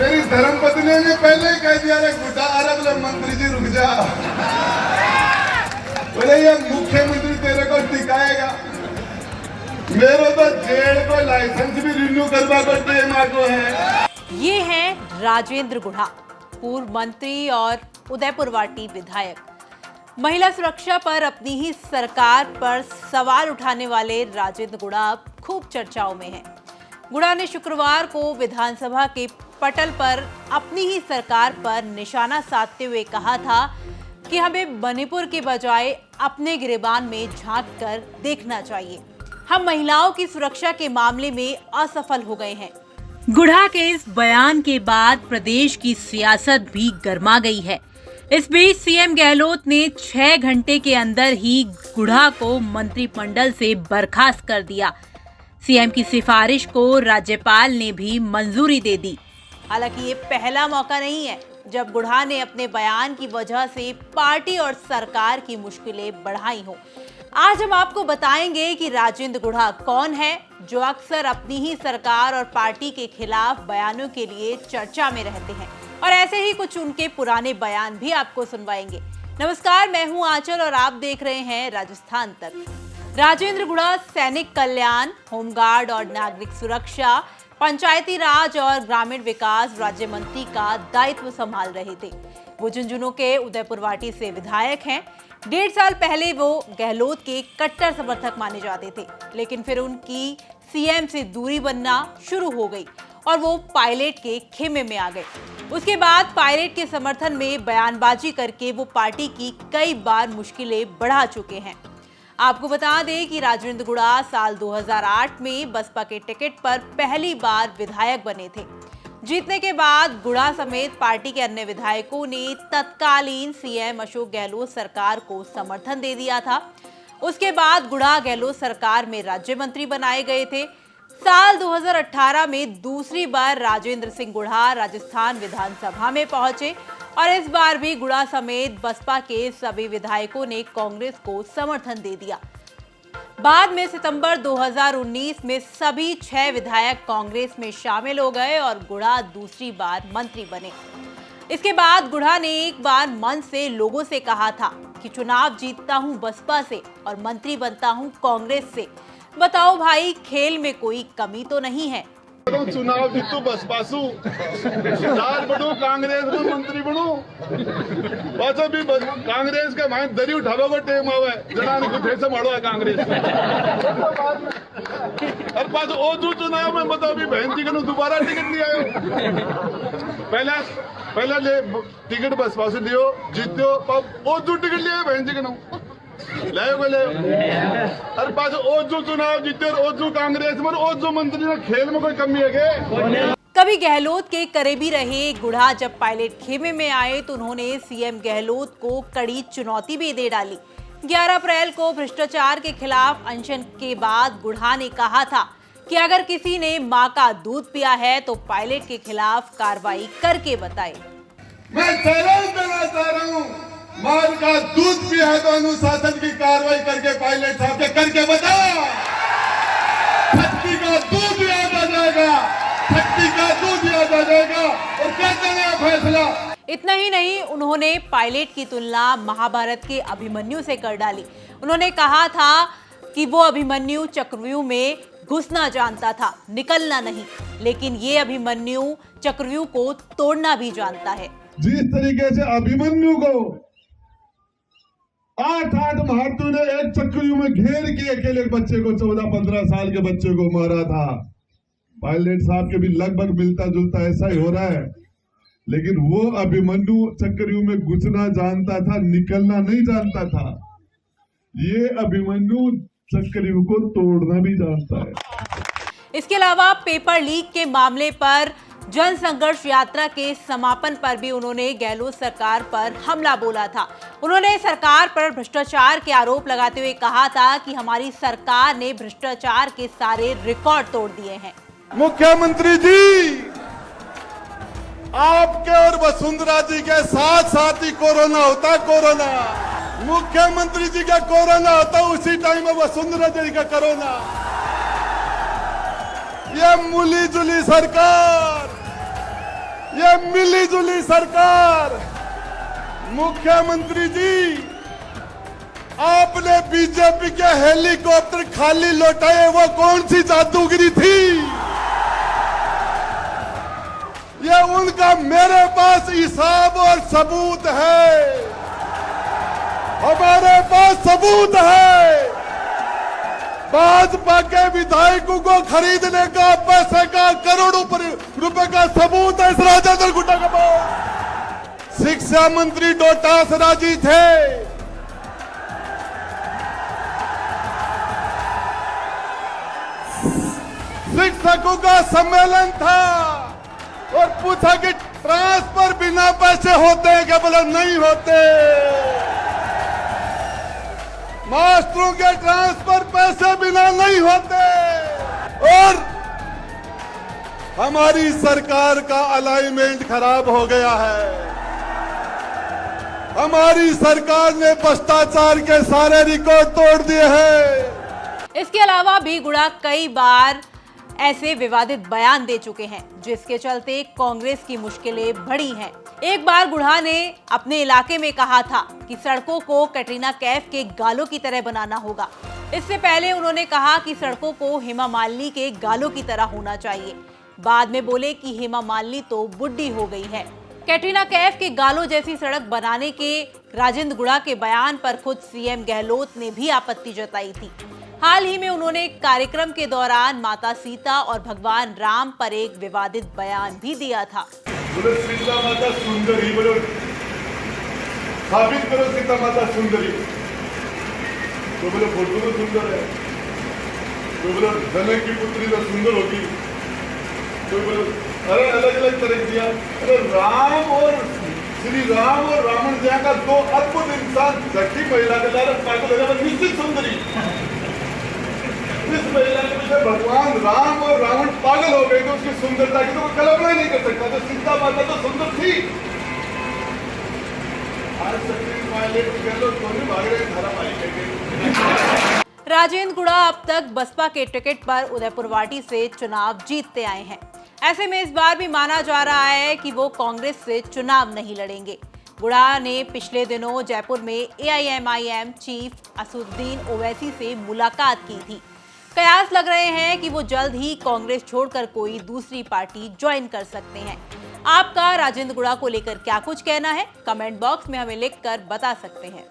मेरी धर्मपत्नी ने पहले ही कह दिया रे गुड्डा अरब ले मंत्री जी रुक जा। बोले ये मुख्यमंत्री तेरे को टिकाएगा, मेरे तो जेल को लाइसेंस भी रिन्यू करवा कर टाइम आगो है। ये हैं राजेंद्र गुढ़ा, पूर्व मंत्री और उदयपुरवाटी विधायक। महिला सुरक्षा पर अपनी ही सरकार पर सवाल उठाने वाले राजेंद्र गुढ़ा अब खूब चर्चाओं में हैं। गुढ़ा ने शुक्रवार को विधानसभा के पटल पर अपनी ही सरकार पर निशाना साधते हुए कहा था कि हमें मणिपुर के बजाय अपने गिरेबान में झांक कर देखना चाहिए। हम महिलाओं की सुरक्षा के मामले में असफल हो गए हैं। गुढ़ा के इस बयान के बाद प्रदेश की सियासत भी गर्मा गई है। इस बीच सीएम गहलोत ने 6 घंटे के अंदर ही गुढ़ा को मंत्रिमंडल से बर्खास्त कर दिया। सीएम की सिफारिश को राज्यपाल ने भी मंजूरी दे दी। हालांकि ये पहला मौका नहीं है जब गुढ़ा ने अपने बयान की वजह से पार्टी और सरकार की मुश्किलें बढ़ाई हो। आज हम आपको बताएंगे कि राजेंद्र गुढ़ा कौन है जो अक्सर अपनी ही सरकार और पार्टी के खिलाफ बयानों के लिए चर्चा में रहते हैं, और ऐसे ही कुछ उनके पुराने बयान भी आपको सुनवाएंगे। नमस्कार, मैं हूं आंचल और आप देख रहे हैं राजस्थान तक। राजेंद्र गुढ़ा सैनिक कल्याण, होमगार्ड और नागरिक सुरक्षा, पंचायती राज और ग्रामीण विकास राज्य मंत्री का दायित्व संभाल रहे थे। वो झुंझुनू के उदयपुरवाटी से विधायक हैं। 1.5 साल पहले वो गहलोत के कट्टर समर्थक माने जाते थे, लेकिन फिर उनकी सीएम से दूरी बनना शुरू हो गई और वो पायलट के खेमे में आ गए। उसके बाद पायलट के समर्थन में बयानबाजी करके वो पार्टी की कई बार मुश्किलें बढ़ा चुके हैं। आपको बता दें कि राजेंद्र गुढ़ा साल 2008 में बसपा के टिकट पर पहली बार विधायक बने थे। जीतने के बाद गुढ़ा समेत पार्टी के अन्य विधायकों ने तत्कालीन सीएम अशोक गहलोत सरकार को समर्थन दे दिया था। उसके बाद गुढ़ा गहलोत सरकार में राज्य मंत्री बनाए गए थे। साल 2018 में दूसरी बार राजेंद्र सिंह गुढ़ा राजस्थान विधानसभा में पहुंचे और इस बार भी गुढ़ा समेत बसपा के सभी विधायकों ने कांग्रेस को समर्थन दे दिया। बाद में सितंबर 2019 में सभी 6 विधायक कांग्रेस में शामिल हो गए और गुढ़ा दूसरी बार मंत्री बने। इसके बाद गुढ़ा ने एक बार मन से लोगों से कहा था कि चुनाव जीतता हूं बसपा से और मंत्री बनता हूं कांग्रेस से। बताओ भाई, खेल में कोई कमी तो नहीं है। चुनाव जीतू बसपा सु, राज बढ़ू कांग्रेस में मंत्री बनू, बस अभी कांग्रेस के माइन दरी उठावे को टेम आवे जनाने को ढेर से मारो है कांग्रेस। और पास ओ दू चुनाव में बताओ अभी बहन जी को दोबारा टिकट नहीं आयो। पहले ले टिकट बसपा से लियो, जीतो, ओ दू टिकट लिया बहन जी को हर पास ओजू चुनाव जीते और ओजू कांग्रेस में ओजू मंत्री ने खेल में कोई कमी है? कभी गहलोत के करीबी रहे गुढ़ा जब पायलट खेमे में आए तो उन्होंने सीएम गहलोत को कड़ी चुनौती भी दे डाली। 11 अप्रैल को भ्रष्टाचार के खिलाफ अनशन के बाद गुढ़ा ने कहा था कि अगर किसी ने मां का दूध पिया है तो पायलट के खिलाफ कार्रवाई करके बताए। मैं चैलेंज देना चाह रहा हूँ, मां का दूध पिया है तो अनुशासन की कार्रवाई करके पायलट साहब के करके बताओ। शक्ति का दूध याद आ जाएगा, शक्ति का दूध याद आ जाएगा और कर देना फैसला। इतना ही नहीं, उन्होंने पायलट की तुलना महाभारत के अभिमन्यु से कर डाली। उन्होंने कहा था कि वो अभिमन्यु चक्रव्यूह में घुसना जानता था, निकलना नहीं, लेकिन ये अभिमन्यु चक्रव्यूह को तोड़ना भी जानता है। जिस तरीके से अभिमन्यु को 8 महारथी ने एक चक्रव्यूह में घेर के अकेले बच्चे को 14-15 साल के बच्चे को मारा था। पायलट साहब के भी लगभग मिलता जुलता ऐसा ही हो रहा है, लेकिन वो अभिमन्यु चक्रव्यूह में घुसना जानता था, निकलना नहीं जानता था। ये अभिमन्यु चक्रव्यूह को तोड़ना भी जानता है। इसके अलावा पेपर लीक के मामले पर जन संघर्ष यात्रा के समापन पर भी उन्होंने गहलोत सरकार पर हमला बोला था। उन्होंने सरकार पर भ्रष्टाचार के आरोप लगाते हुए कहा था कि हमारी सरकार ने भ्रष्टाचार के सारे रिकॉर्ड तोड़ दिए हैं। मुख्यमंत्री जी, आपके और वसुंधरा जी के साथ साथ ही कोरोना होता, कोरोना मुख्यमंत्री जी का कोरोना होता, उसी टाइम में वसुंधरा जी का कोरोना। ये मूली जुली सरकार, मिली जुली सरकार। मुख्यमंत्री जी, आपने बीजेपी के हेलीकॉप्टर खाली लौटाए, वो कौन सी जादूगिरी थी? ये उनका मेरे पास हिसाब और सबूत है, हमारे पास सबूत है। भाजपा के विधायकों को खरीदने का पैसे का करोड़ों रुपए का सबूत है इस राजेंद्र गुड्डा के पास। शिक्षा मंत्री डोटासरा जी थे, शिक्षकों का सम्मेलन था और पूछा कि ट्रांसफर बिना पैसे होते हैं क्या? बोला नहीं होते। मास्टरों के ट्रांसफर पैसे बिना नहीं होते। और हमारी सरकार का अलाइनमेंट खराब हो गया है। हमारी सरकार ने भ्रष्टाचार के सारे रिकॉर्ड तोड़ दिए हैं। इसके अलावा भी गुड़ा कई बार ऐसे विवादित बयान दे चुके हैं जिसके चलते कांग्रेस की मुश्किलें बढ़ी हैं। एक बार गुड़ा ने अपने इलाके में कहा था कि सड़कों को कैटरीना कैफ के गालों की तरह बनाना होगा। इससे पहले उन्होंने कहा कि सड़कों को हेमा मालिनी के गालों की तरह होना चाहिए। बाद में बोले कि हेमा मालिनी तो बुढ़ी हो गई है। कैटरीना कैफ के गालों जैसी सड़क बनाने के राजेंद्र गुड़ा के बयान पर खुद सीएम गहलोत ने भी आपत्ति जताई थी। हाल ही में उन्होंने कार्यक्रम के दौरान माता सीता और भगवान राम पर एक विवादित बयान भी दिया था। बोले सीता माता सुंदरी, बोलो साबित करो सीता माता सुंदरी। तो बोले फोटो तो सुंदर है, तो बोले जनक की पुत्री तो सुंदर होगी, तो बोले अरे अलग अलग तरह दिया। अरे राम और श्री राम और रावण जहाँ का दो अद्भुत इंसान झटकी महिला के द्वारा पागल हो गया, निश्चित सुंदरी। इस महिला के पीछे भगवान राम और रावण पागल हो गए तो उसकी सुंदरता की तो कोई कल्पना ही नहीं कर सकता। तो सीता माता तो सुंदर थी। आज भाग रहे धारावाहिक के। राजेंद्र गुड़ा अब तक बसपा के टिकट पर उदयपुरवाटी से चुनाव जीतते आए हैं। ऐसे में इस बार भी माना जा रहा है कि वो कांग्रेस से चुनाव नहीं लड़ेंगे। गुड़ा ने पिछले दिनों जयपुर में एआईएमआईएम चीफ असदुद्दीन ओवैसी से मुलाकात की थी। कयास लग रहे हैं कि वो जल्द ही कांग्रेस छोड़कर कोई दूसरी पार्टी ज्वाइन कर सकते हैं। आपका राजेंद्र गुड़ा को लेकर क्या कुछ कहना है? कमेंट बॉक्स में हमें लिखकर बता सकते हैं।